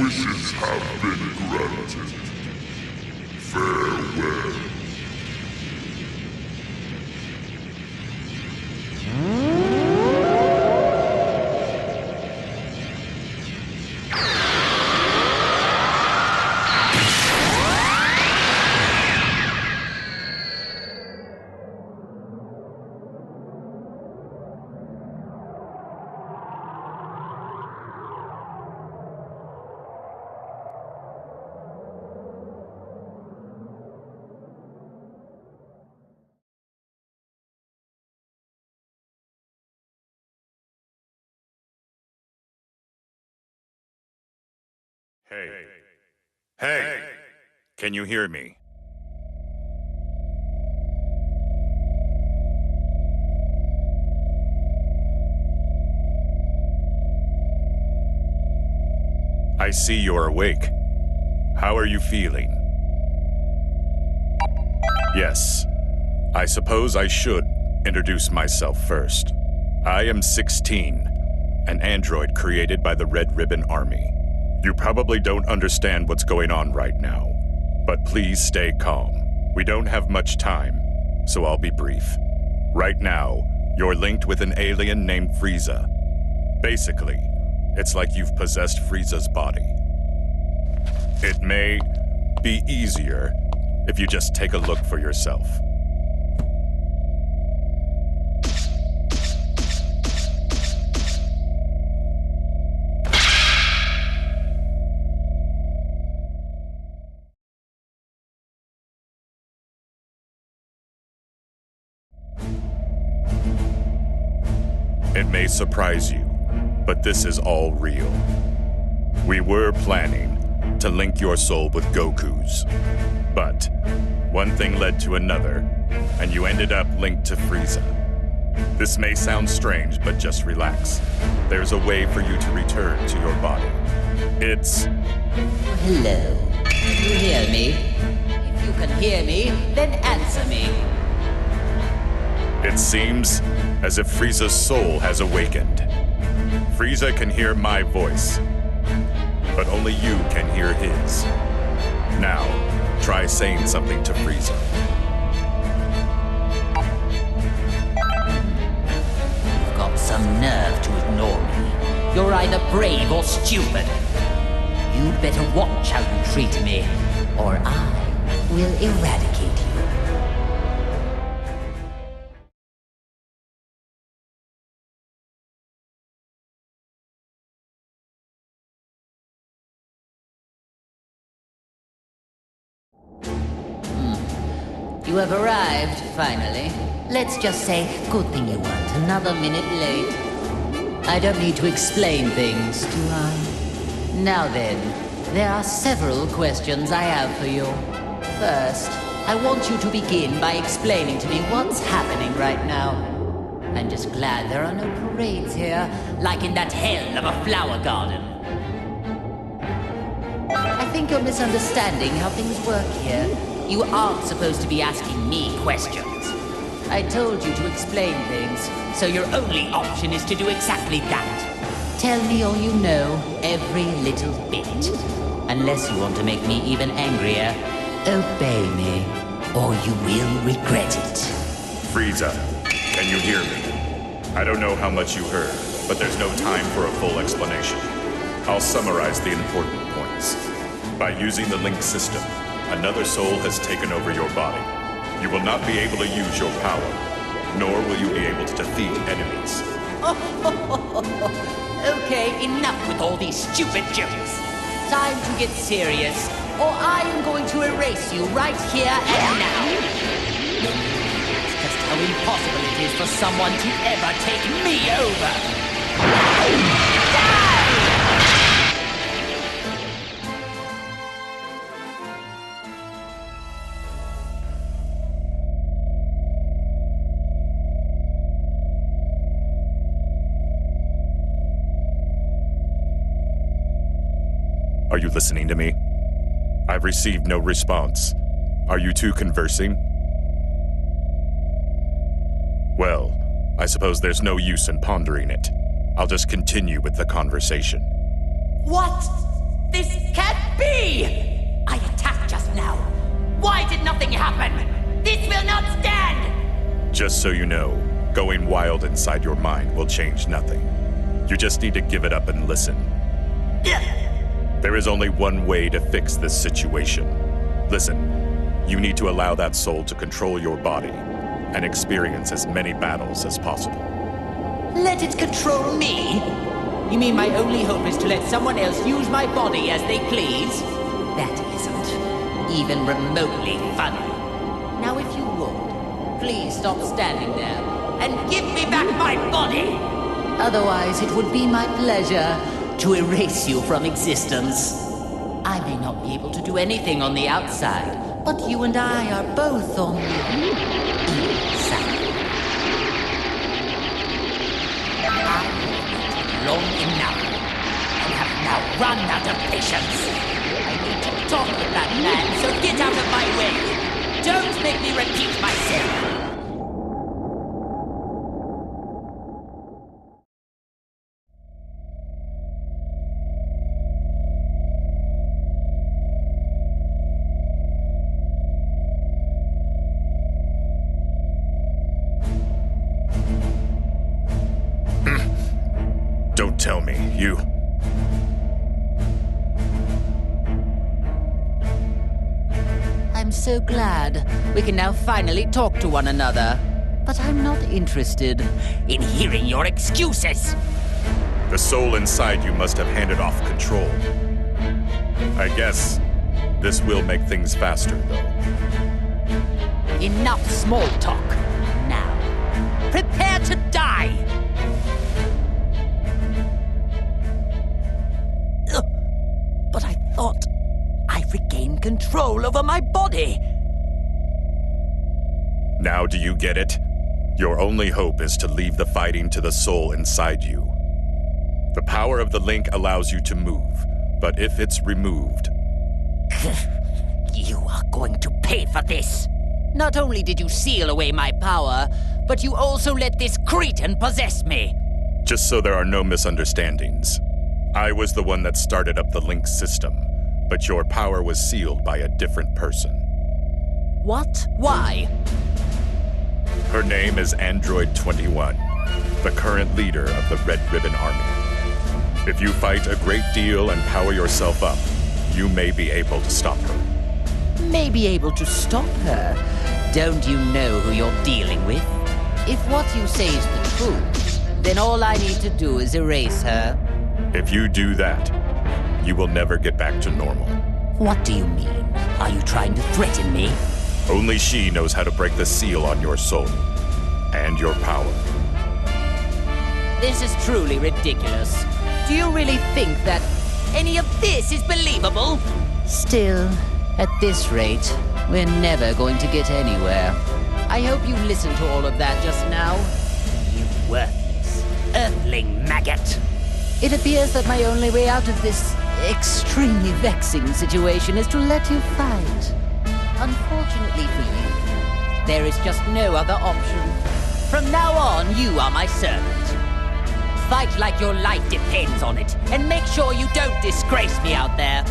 wishes have been granted. Farewell. Hey. Hey! Can you hear me? I see you're awake. How are you feeling? Yes. I suppose I should introduce myself first. I am 16, an android created by the Red Ribbon Army. You probably don't understand what's going on right now, but please stay calm. We don't have much time, so I'll be brief. Right now, you're linked with an alien named Frieza. Basically, it's like you've possessed Frieza's body. It may be easier if you just take a look for yourself. It may surprise you, but this is all real. We were planning to link your soul with Goku's, but one thing led to another, and you ended up linked to Frieza. This may sound strange, but just relax. There's a way for you to return to your body. It's... Hello. Can you hear me? If you can hear me, then answer me. It seems as if Frieza's soul has awakened. Frieza can hear my voice, but only you can hear his. Now, try saying something to Frieza. You've got some nerve to ignore me. You're either brave or stupid. You'd better watch how you treat me, or I will eradicate you. You have arrived, finally. Let's just say, good thing you weren't another minute late. I don't need to explain things, do I? Now then, there are several questions I have for you. First, I want you to begin by explaining to me what's happening right now. I'm just glad there are no parades here, like in that hell of a flower garden. I think you're misunderstanding how things work here. You aren't supposed to be asking me questions. I told you to explain things, so your only option is to do exactly that. Tell me all you know, every little bit. Unless you want to make me even angrier, obey me, or you will regret it. Frieza, can you hear me? I don't know how much you heard, but there's no time for a full explanation. I'll summarize the important points. By using the link system, another soul has taken over your body. You will not be able to use your power, nor will you be able to defeat enemies. Okay, enough with all these stupid jokes. Time to get serious, or I am going to erase you right here and now. That's just how impossible it is for someone to ever take me over. Are you listening to me? I've received no response. Are you two conversing? Well, I suppose there's no use in pondering it. I'll just continue with the conversation. What? This can't be! I attacked just now. Why did nothing happen? This will not stand! Just so you know, going wild inside your mind will change nothing. You just need to give it up and listen. There is only one way to fix this situation. Listen, you need to allow that soul to control your body and experience as many battles as possible. Let it control me? You mean my only hope is to let someone else use my body as they please? That isn't even remotely funny. Now if you would, please stop standing there and give me back my body! Otherwise, it would be my pleasure to erase you from existence. I may not be able to do anything on the outside, but you and I are both on the inside. Long enough, and have now run out of patience. I need to talk with that man, so get out of my way. Don't make me repeat myself. Don't tell me, you... I'm so glad we can now finally talk to one another. But I'm not interested In hearing your excuses. The soul inside you must have handed off control. I guess this will make things faster, though. Enough small talk. Now, prepare to die. Ugh. But I thought I regained control over my body. Now do you get it? Your only hope is to leave the fighting to the soul inside you. The power of the link allows you to move, but if it's removed... You are going to pay for this. Not only did you seal away my power, but you also let this cretin possess me. Just so there are no misunderstandings. I was the one that started up the link system, but your power was sealed by a different person. What? Why? Her name is Android 21, the current leader of the Red Ribbon Army. If you fight a great deal and power yourself up, you may be able to stop her. May be able to stop her. Don't you know who you're dealing with? If what you say is the truth, then all I need to do is erase her. If you do that, you will never get back to normal. What do you mean? Are you trying to threaten me? Only she knows how to break the seal on your soul and your power. This is truly ridiculous. Do you really think that any of this is believable? Still, at this rate, we're never going to get anywhere. I hope you listened to all of that just now. You worthless, earthling maggot. It appears that my only way out of this extremely vexing situation is to let you fight. Unfortunately for you, there is just no other option. From now on, you are my servant. Fight like your life depends on it, and make sure you don't disgrace me out there.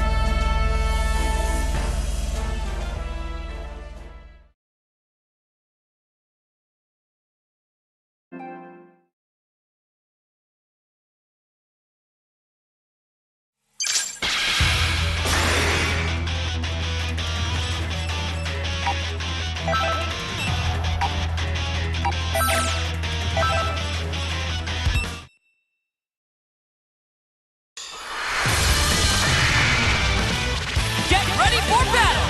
Get ready for battle!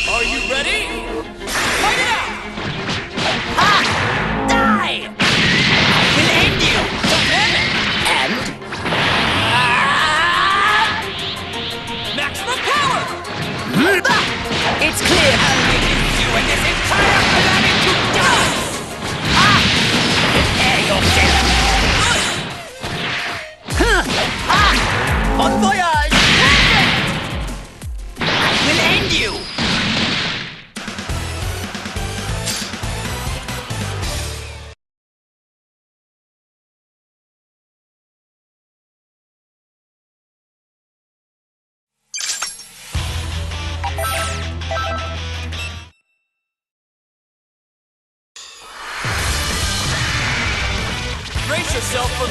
Are you ready? Fight it out! Ah! Die! I will end you! And? Maximum power! It's clear I'll reduce you and this entire planet to dust! Prepare yourself! Bon voyage!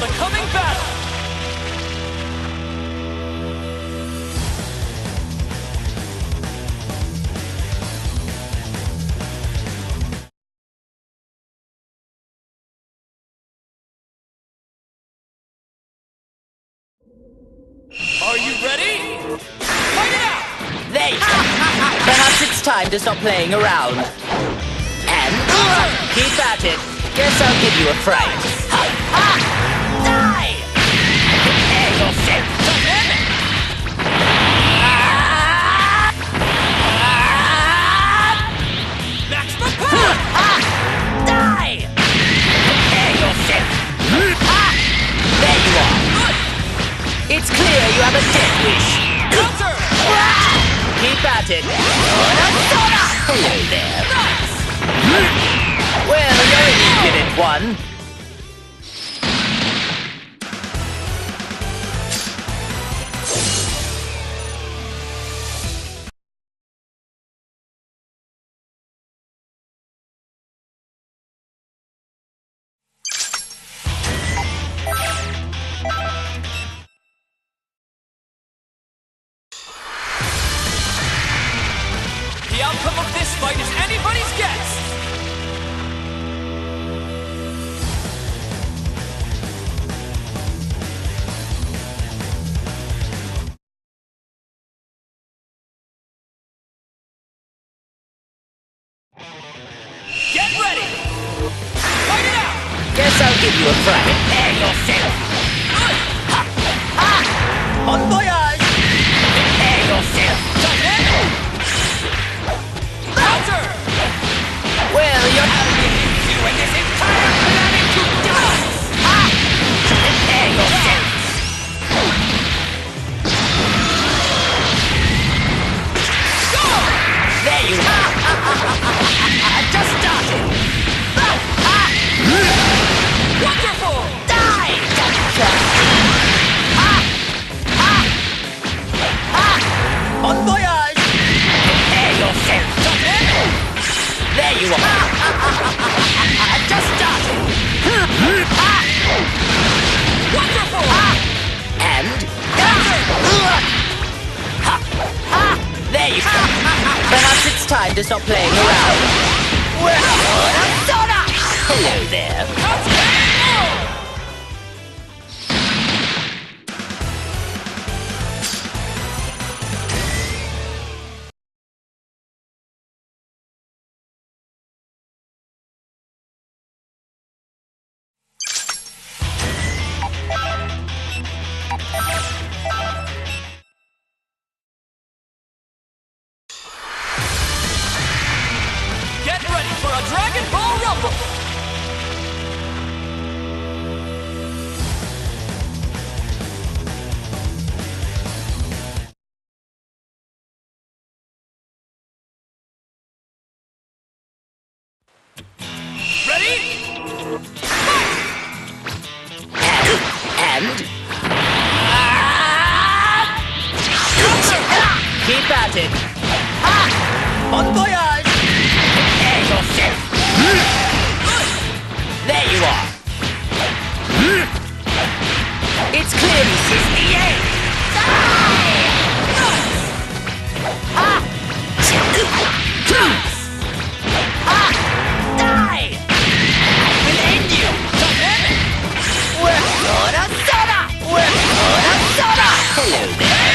the coming battle! Are you ready? Fight it out! There! Perhaps it's time to stop playing around. And keep at it. Guess I'll give you a fright. Die! Prepare yourself to live! Maximum power! Die! Prepare yourself. There you are. It's clear you have a death wish. Counter! Keep at it. Hello there. Well, you're an impudent one. The outcome of this fight is anybody's guess! Get ready! Fight it out! Guess I'll give you a fright. Prepare yourself. Bon voyage! Prepare yourself. Counter! Well, you're you and this entire planet to dust! Prepare yourself. Go! There you are. Just started. Wonderful! Die! Bon voyage! Prepare yourself. There you are. Just started. Wonderful! And there you go. Perhaps it's time to stop playing around. Hello there. Get ready for a Dragon Ball Rumble! Ready? Fight! And keep at it. Bon voyage! Prepare yourself. There you are. It's clear this is the end. Die! I will end you. We're gonna soda. We're gonna soda. Hello there.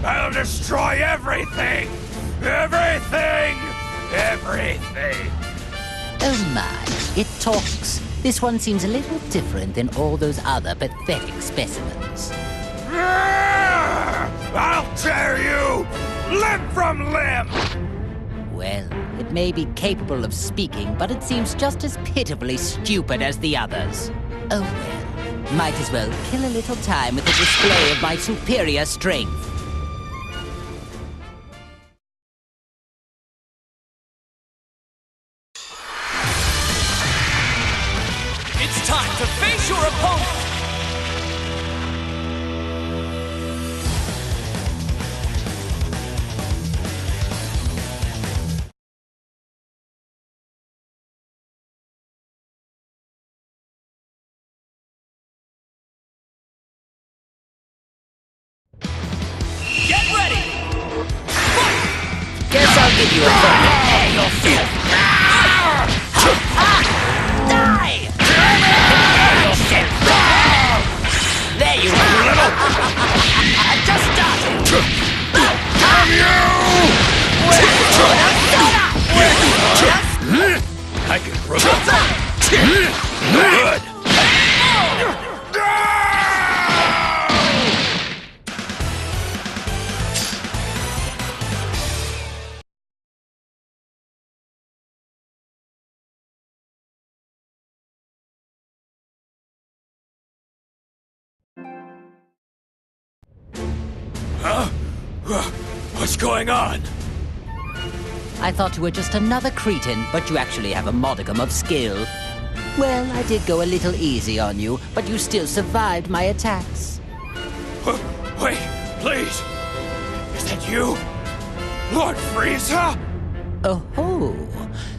I'll destroy everything! Everything! Everything! Oh my, it talks. This one seems a little different than all those other pathetic specimens. Roar! I'll tear you limb from limb! Well, it may be capable of speaking, but it seems just as pitifully stupid as the others. Oh well, might as well kill a little time with a display of my superior strength. It's time to face your opponent! Get ready! Guess I'll give you a prepare yourself. Die! Prepare yourself. There you are. I just started. Damn you! I can grow up. Good. What's going on? I thought you were just another cretin, but you actually have a modicum of skill. Well, I did go a little easy on you, but you still survived my attacks. Wait, please! Is that you? Lord Frieza? Oh-ho!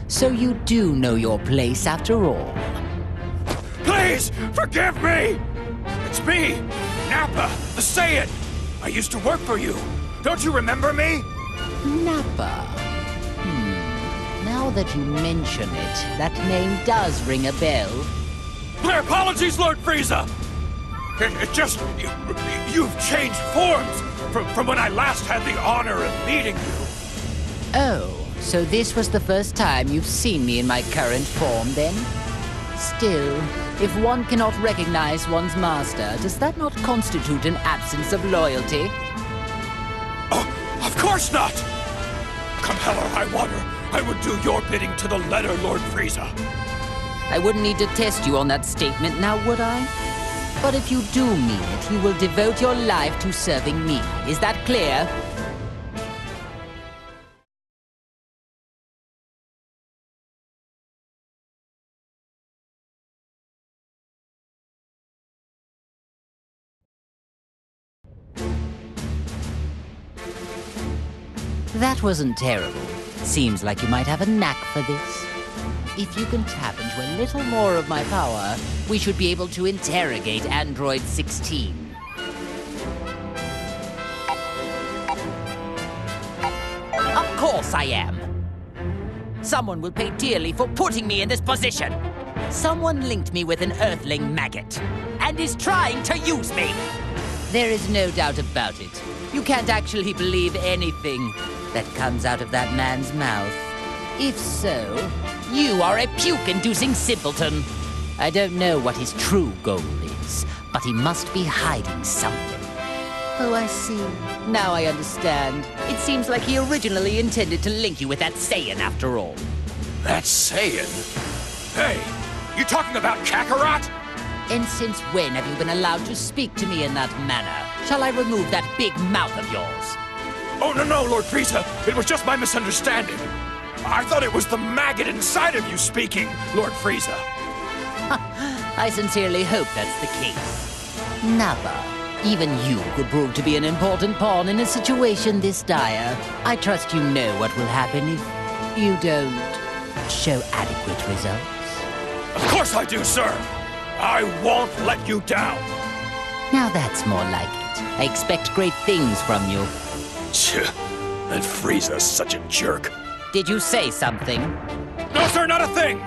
So you do know your place after all. Please, forgive me! It's me, Nappa, the Saiyan! I used to work for you. Don't you remember me? Nappa. Now that you mention it, that name does ring a bell. My apologies, Lord Frieza! It just... You've changed forms from when I last had the honor of meeting you. Oh, so this was the first time you've seen me in my current form, then? Still, if one cannot recognize one's master, does that not constitute an absence of loyalty? Oh, of course not! Come hell or high water, I would do your bidding to the letter, Lord Frieza. I wouldn't need to test you on that statement now, would I? But if you do mean it, you will devote your life to serving me. Is that clear? That wasn't terrible. Seems like you might have a knack for this. If you can tap into a little more of my power, we should be able to interrogate Android 16. Of course I am. Someone will pay dearly for putting me in this position. Someone linked me with an Earthling maggot, and is trying to use me. There is no doubt about it. You can't actually believe anything that comes out of that man's mouth. If so, you are a puke-inducing simpleton. I don't know what his true goal is, but he must be hiding something. Oh, I see. Now I understand. It seems like he originally intended to link you with that Saiyan after all. That Saiyan? Hey, you talking about Kakarot? And since when have you been allowed to speak to me in that manner? Shall I remove that big mouth of yours? Oh, no, Lord Frieza. It was just my misunderstanding. I thought it was the maggot inside of you speaking, Lord Frieza. I sincerely hope that's the case. Nappa, even you could prove to be an important pawn in a situation this dire. I trust you know what will happen if you don't show adequate results. Of course I do, sir. I won't let you down. Now that's more like it. I expect great things from you. That Frieza's such a jerk. Did you say something? No, sir, not a thing!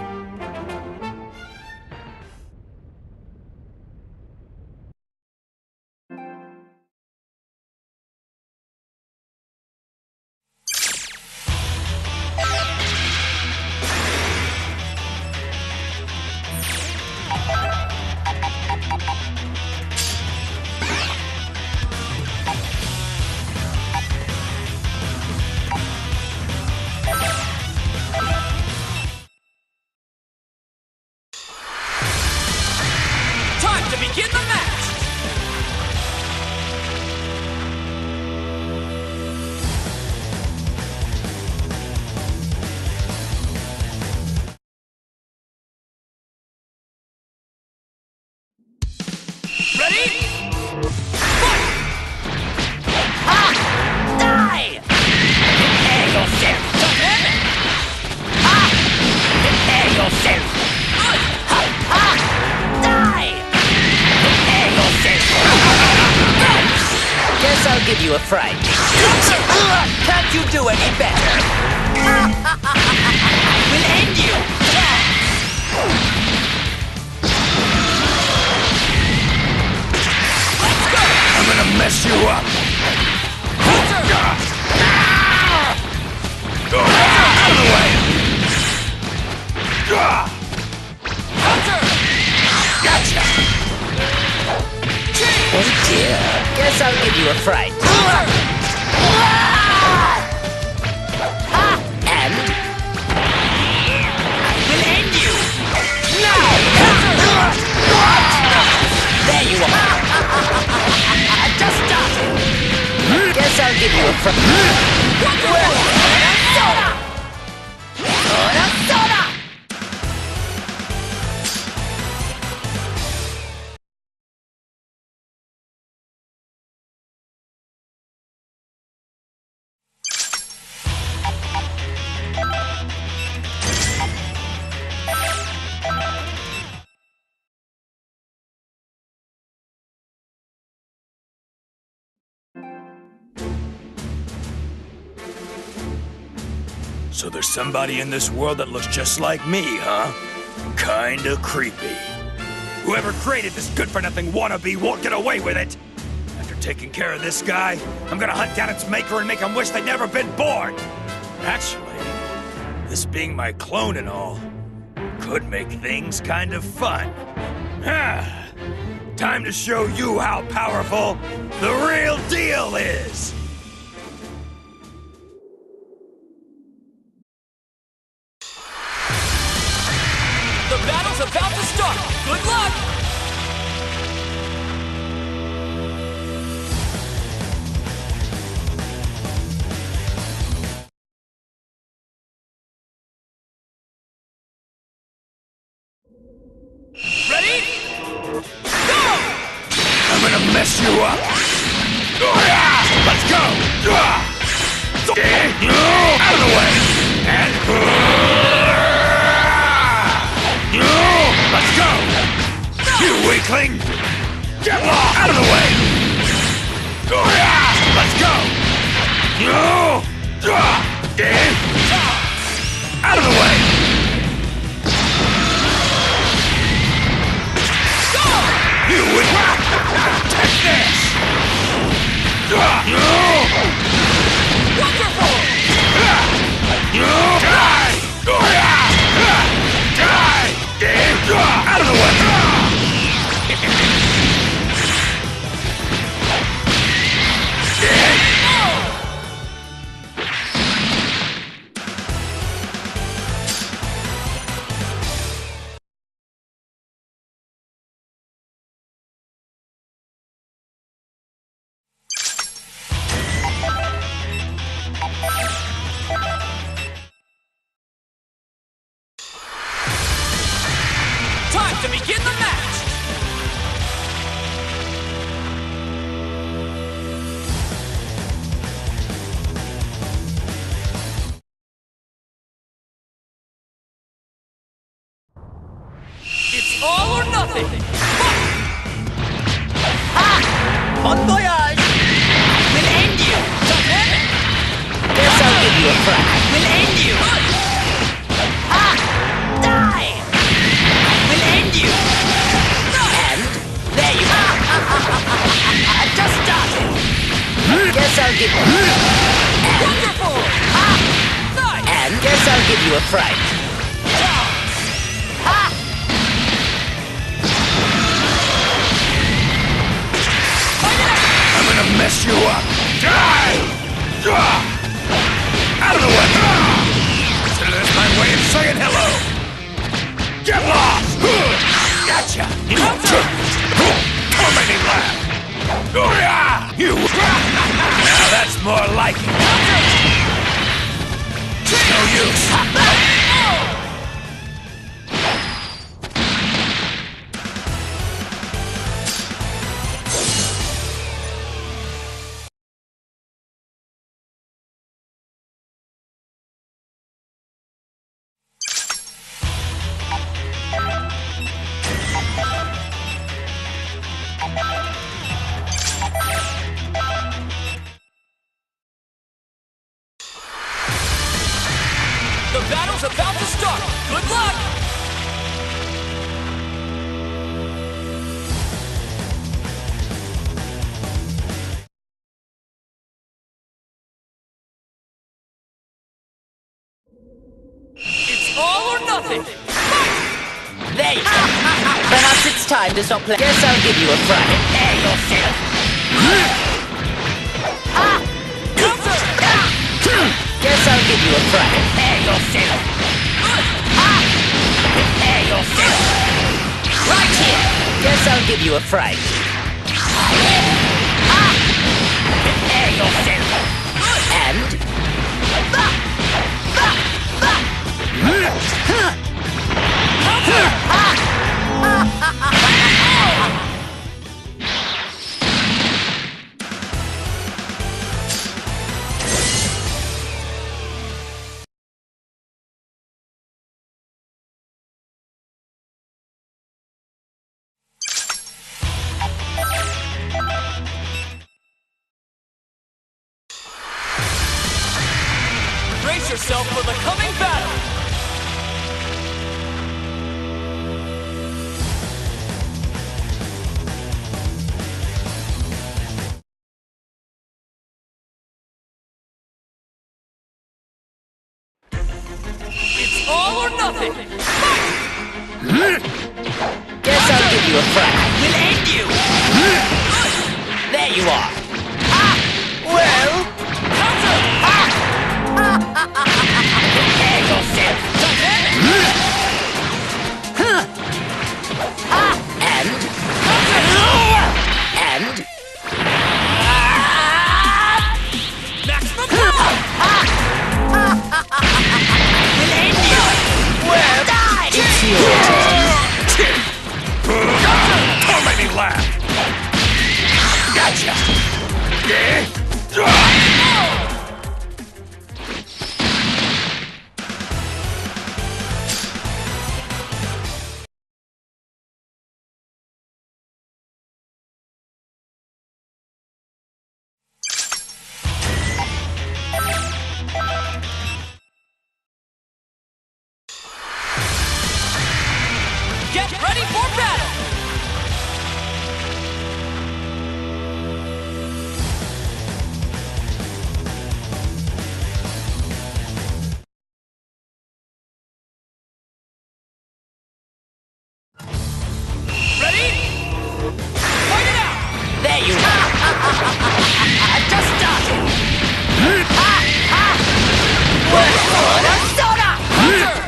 a fright. Can't you do any better? We'll end you! Let's go! I'm gonna mess you up! Out of the way! Gotcha! Oh dear. Guess I'll give you a fright. And? We'll end you! Now! There you are! Just started! Guess I'll give you a fright. Soda! Soda! So there's somebody in this world that looks just like me, huh? Kinda creepy. Whoever created this good-for-nothing wannabe won't get away with it! After taking care of this guy, I'm gonna hunt down its maker and make him wish they'd never been born! Actually, this being my clone and all, could make things kind of fun. Time to show you how powerful the real deal is! The battle's about to start! Good luck! Ready? Go! I'm gonna mess you up! Let's go! Out of the way! And... Let's go! You weakling! Get lost! Out of the way! Let's go! Out of the way! You weakling! Take this! Wonderful! Die! Out of the way! Time to begin the match! It's all or nothing! Bon voyage! We'll end you! Submit! Guess I'll give you a fright. We'll end you! Die! We'll end you! And there you are! Just started! Guess I'll give you... Wonderful! Nice! And guess I'll give you a fright. I'm gonna mess you up! Die! Out of the way! Consider this my way of saying hello! Get lost! Gotcha! Tormenting laugh! You! Now that's more like it! No use! The battle's about to start! Good luck! It's all or nothing! There you go. Perhaps it's time to stop playing. Guess I'll give you a fright. Prepare yourself. Counter! Guess I'll give you a fright. Prepare yourself. Prepare yourself. Right here. Guess I'll give you a fright. Prepare yourself. And... Brace yourself for the coming battle! It's all or nothing! Guess I'll give you a fright. We'll end you! There you are. Well... Counter! Prepare yourself. And... Maximum power! We'll end you! Well, die! It's your turn. Don't make me laugh! Gotcha! Get ready for battle! Ready? Fight it out! There you are. Just started. Soda! Counter!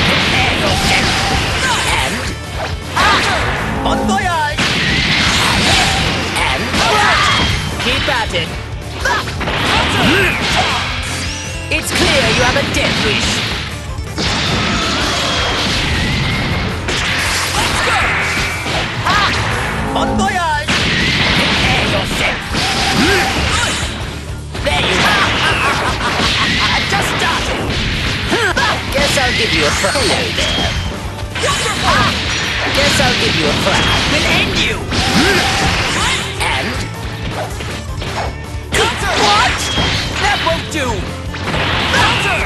Prepare yourself. And... Bon voyage! And... Keep at it. It's clear you have a death wish. Let's go! Bon voyage! Prepare yourself. There you are. Just started. Guess I'll give you a fright. Hello there. Guess I'll give you a fright. We'll end you. And... What? That won't do. Counter!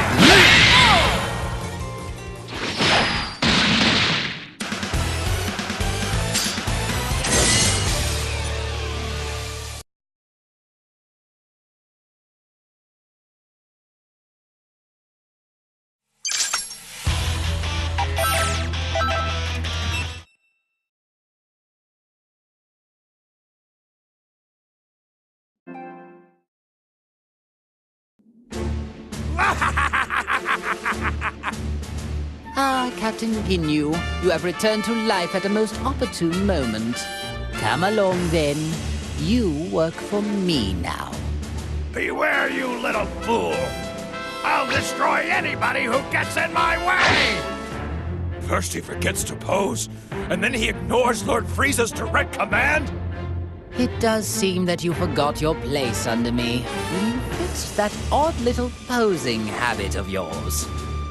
Ah, Captain Ginyu, you have returned to life at a most opportune moment. Come along then. You work for me now. Beware, you little fool! I'll destroy anybody who gets in my way! First he forgets to pose, and then he ignores Lord Frieza's direct command? It does seem that you forgot your place under me when you fixed that odd little posing habit of yours.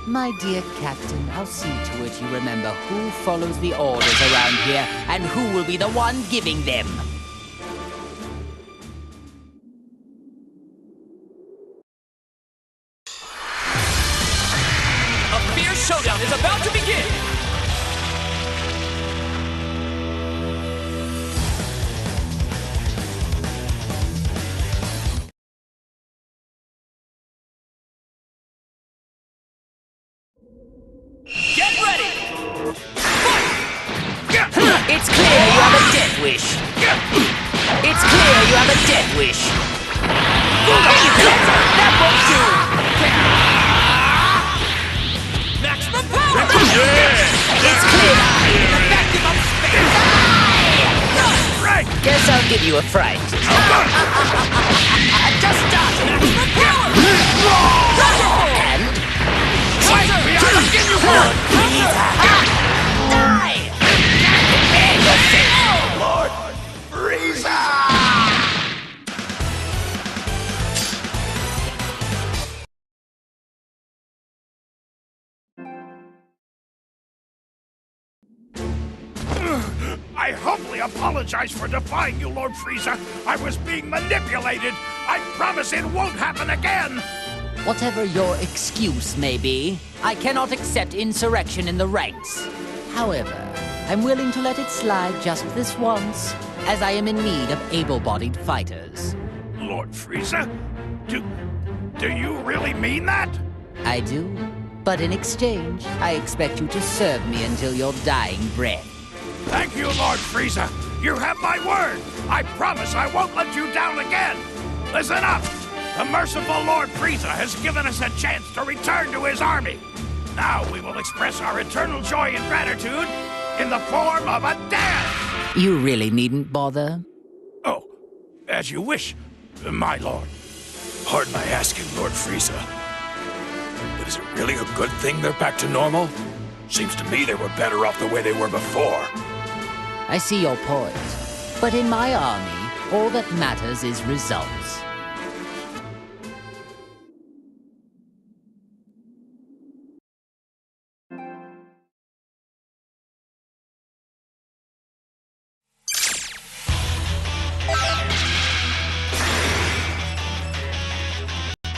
My dear Captain, I'll see to it you remember who follows the orders around here and who will be the one giving them. Get ready! It's clear you have a death wish. It's clear you have a death wish. That won't do! Maximum power! It's clear! The vacuum of space! Right! Guess I'll give you a fright. Just start! Maximum power! And... Fight me! I'll give you one! Die! And you're safe! Lord Frieza! I humbly apologize for defying you, Lord Frieza. I was being manipulated. I promise it won't happen again. Whatever your excuse may be, I cannot accept insurrection in the ranks. However, I'm willing to let it slide just this once, as I am in need of able-bodied fighters. Lord Frieza? Do you really mean that? I do, but in exchange, I expect you to serve me until your dying breath. Thank you, Lord Frieza. You have my word. I promise I won't let you down again. Listen up. The merciful Lord Frieza has given us a chance to return to his army. Now we will express our eternal joy and gratitude in the form of a dance. You really needn't bother. Oh, as you wish, my lord. Pardon my asking, Lord Frieza. But is it really a good thing they're back to normal? Seems to me they were better off the way they were before. I see your point. But in my army, all that matters is results.